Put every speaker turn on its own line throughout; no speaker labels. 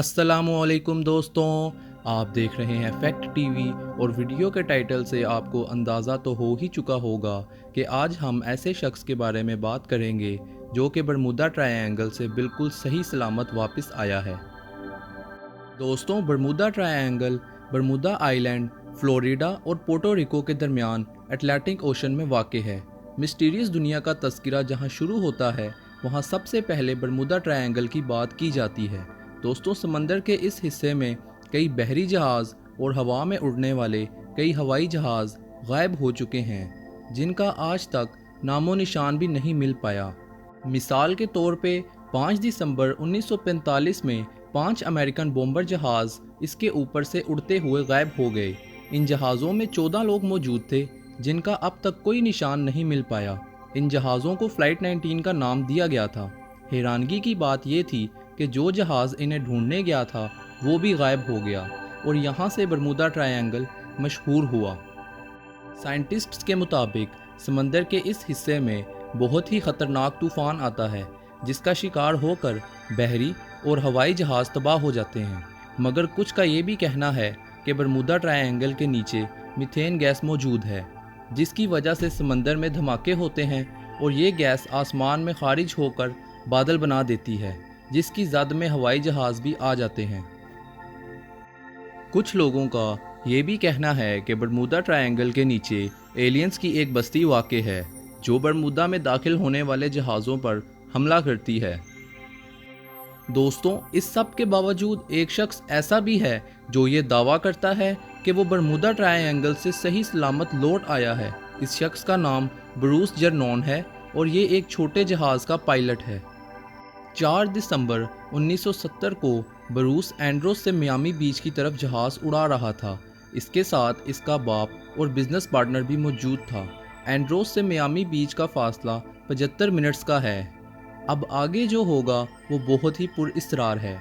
अस्सलाम वालेकुम दोस्तों, आप देख रहे हैं फैक्ट टीवी और वीडियो के टाइटल से आपको अंदाज़ा तो हो ही चुका होगा कि आज हम ऐसे शख्स के बारे में बात करेंगे जो कि बरमूदा ट्रायंगल से बिल्कुल सही सलामत वापस आया है। दोस्तों, Bermuda triangle Bermuda island, Florida और पोर्टो रिको के दरमियान अटलांटिक ओशन में वाक़ है। मिस्टीरियस दुनिया का तज़किरा जहां शुरू होता है वहां सबसे पहले बरमूदा ट्रायंगल की बात की जाती है। दोस्तों, समंदर के इस हिस्से में कई बहरी जहाज़ और हवा में उड़ने वाले कई हवाई जहाज़ गायब हो चुके हैं, जिनका आज तक नामो निशान भी नहीं मिल पाया। मिसाल के तौर पे 5 दिसंबर 1945 में 5 अमेरिकन बॉम्बर जहाज़ इसके ऊपर से उड़ते हुए गायब हो गए। इन जहाज़ों में 14 लोग मौजूद थे, जिनका अब तक कोई निशान नहीं मिल पाया। इन जहाज़ों को फ्लाइट 19 का नाम दिया गया था। हैरानगी की बात यह थी कि जो जहाज़ इन्हें ढूंढने गया था वो भी गायब हो गया और यहाँ से बरमूदा ट्रायंगल मशहूर हुआ। साइंटिस्ट्स के मुताबिक समंदर के इस हिस्से में बहुत ही ख़तरनाक तूफ़ान आता है, जिसका शिकार होकर बहरी और हवाई जहाज़ तबाह हो जाते हैं। मगर कुछ का ये भी कहना है कि बरमूदा ट्रायंगल के नीचे मीथेन गैस मौजूद है, जिसकी वजह से समंदर में धमाके होते हैं और ये गैस आसमान में खारिज होकर बादल बना देती है, जिसकी जद में हवाई जहाज़ भी आ जाते हैं। कुछ लोगों का ये भी कहना है कि बरमूदा ट्रायंगल के नीचे एलियंस की एक बस्ती वाक़ है, जो बरमूदा में दाखिल होने वाले जहाज़ों पर हमला करती है। दोस्तों, इस सब के बावजूद एक शख्स ऐसा भी है जो ये दावा करता है कि वो बरमूदा ट्रायंगल से सही सलामत लौट आया है। इस शख्स का नाम ब्रूस जर्नोन है और ये एक छोटे जहाज़ का पायलट है। 4 दिसंबर 1970 को ब्रूस एंड्रोस से मियामी बीच की तरफ जहाज़ उड़ा रहा था। इसके साथ इसका बाप और बिजनेस पार्टनर भी मौजूद था। एंड्रोस से मियामी बीच का फासला 75 मिनट्स का है। अब आगे जो होगा वो बहुत ही पुरअसरार है।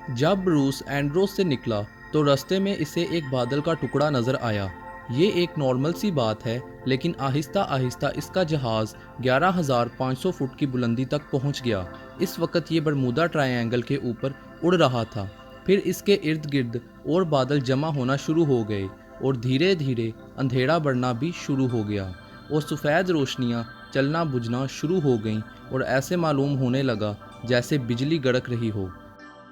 जब ब्रूस एंड्रोस से निकला तो रास्ते में इसे एक बादल का टुकड़ा नज़र आया। ये एक नॉर्मल सी बात है, लेकिन आहिस्ता आहिस्ता इसका जहाज़ 11,500 फुट की बुलंदी तक पहुंच गया। इस वक्त ये बरमूदा ट्रायंगल के ऊपर उड़ रहा था। फिर इसके इर्द गिर्द और बादल जमा होना शुरू हो गए और धीरे धीरे अंधेरा बढ़ना भी शुरू हो गया और सफ़ेद रोशनियाँ चलना बुझना शुरू हो गईं और ऐसे मालूम होने लगा जैसे बिजली गड़क रही हो।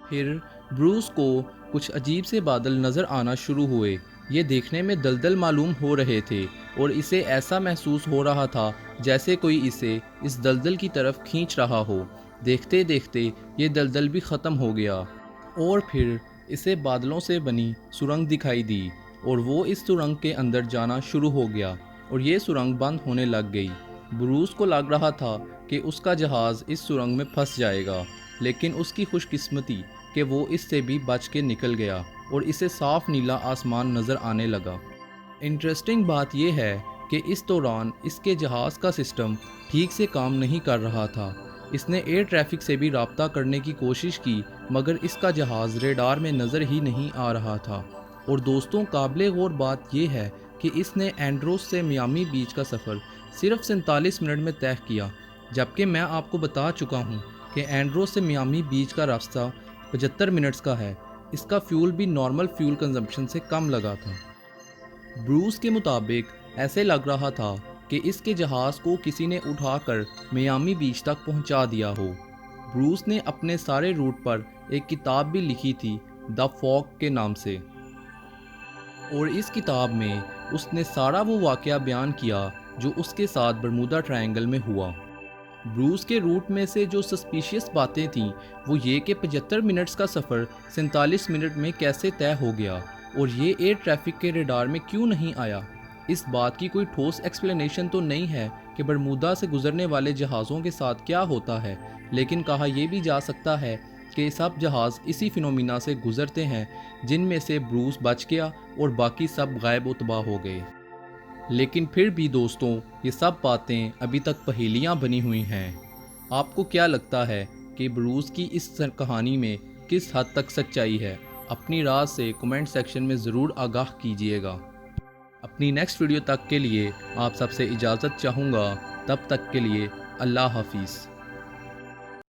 फिर ब्रूस को कुछ अजीब से बादल नज़र आना शुरू हुए। ये देखने में दलदल मालूम हो रहे थे और इसे ऐसा महसूस हो रहा था जैसे कोई इसे इस दलदल की तरफ खींच रहा हो। देखते देखते ये दलदल भी ख़त्म हो गया और फिर इसे बादलों से बनी सुरंग दिखाई दी और वो इस सुरंग के अंदर जाना शुरू हो गया और ये सुरंग बंद होने लग गई। ब्रूस को लग रहा था कि उसका जहाज़ इस सुरंग में फंस जाएगा, लेकिन उसकी खुशकिस्मती कि वो इससे भी बच के निकल गया और इसे साफ नीला आसमान नज़र आने लगा। इंटरेस्टिंग बात यह है कि इस दौरान इसके जहाज़ का सिस्टम ठीक से काम नहीं कर रहा था। इसने एयर ट्रैफिक से भी राब्ता करने की कोशिश की, मगर इसका जहाज़ रेडार में नज़र ही नहीं आ रहा था। और दोस्तों, काबिले गौर बात यह है कि इसने एंड्रोस से मियामी बीच का सफ़र सिर्फ 47 मिनट में तय किया, जबकि मैं आपको बता चुका हूँ कि एंड्रोस से मियामी बीच का रास्ता 75 मिनट्स का है। इसका फ्यूल भी नॉर्मल फ्यूल कंजम्पशन से कम लगा था। ब्रूस के मुताबिक ऐसे लग रहा था कि इसके जहाज़ को किसी ने उठाकर मियामी बीच तक पहुंचा दिया हो। ब्रूस ने अपने सारे रूट पर एक किताब भी लिखी थी, द फॉग के नाम से, और इस किताब में उसने सारा वो वाक़या बयान किया जो उसके साथ बरमूदा ट्रायंगल में हुआ। ब्रूस के रूट में से जो सस्पिशियस बातें थीं वो ये कि 75 मिनट्स का सफ़र 47 मिनट में कैसे तय हो गया और ये एयर ट्रैफिक के रडार में क्यों नहीं आया। इस बात की कोई ठोस एक्सप्लेनेशन तो नहीं है कि बरमूदा से गुजरने वाले जहाज़ों के साथ क्या होता है, लेकिन कहा यह भी जा सकता है कि सब जहाज़ इसी फिनोमिना से गुजरते हैं, जिनमें से ब्रूस बच गया और बाकी सब गायब व तबाह हो गए। लेकिन फिर भी दोस्तों, ये सब बातें अभी तक पहेलियां बनी हुई हैं। आपको क्या लगता है कि ब्रूस की इस कहानी में किस हद तक सच्चाई है? अपनी राय से कमेंट सेक्शन में ज़रूर आगाह कीजिएगा। अपनी नेक्स्ट वीडियो तक के लिए आप सबसे इजाज़त चाहूँगा। तब तक के लिए अल्लाह हाफिज़।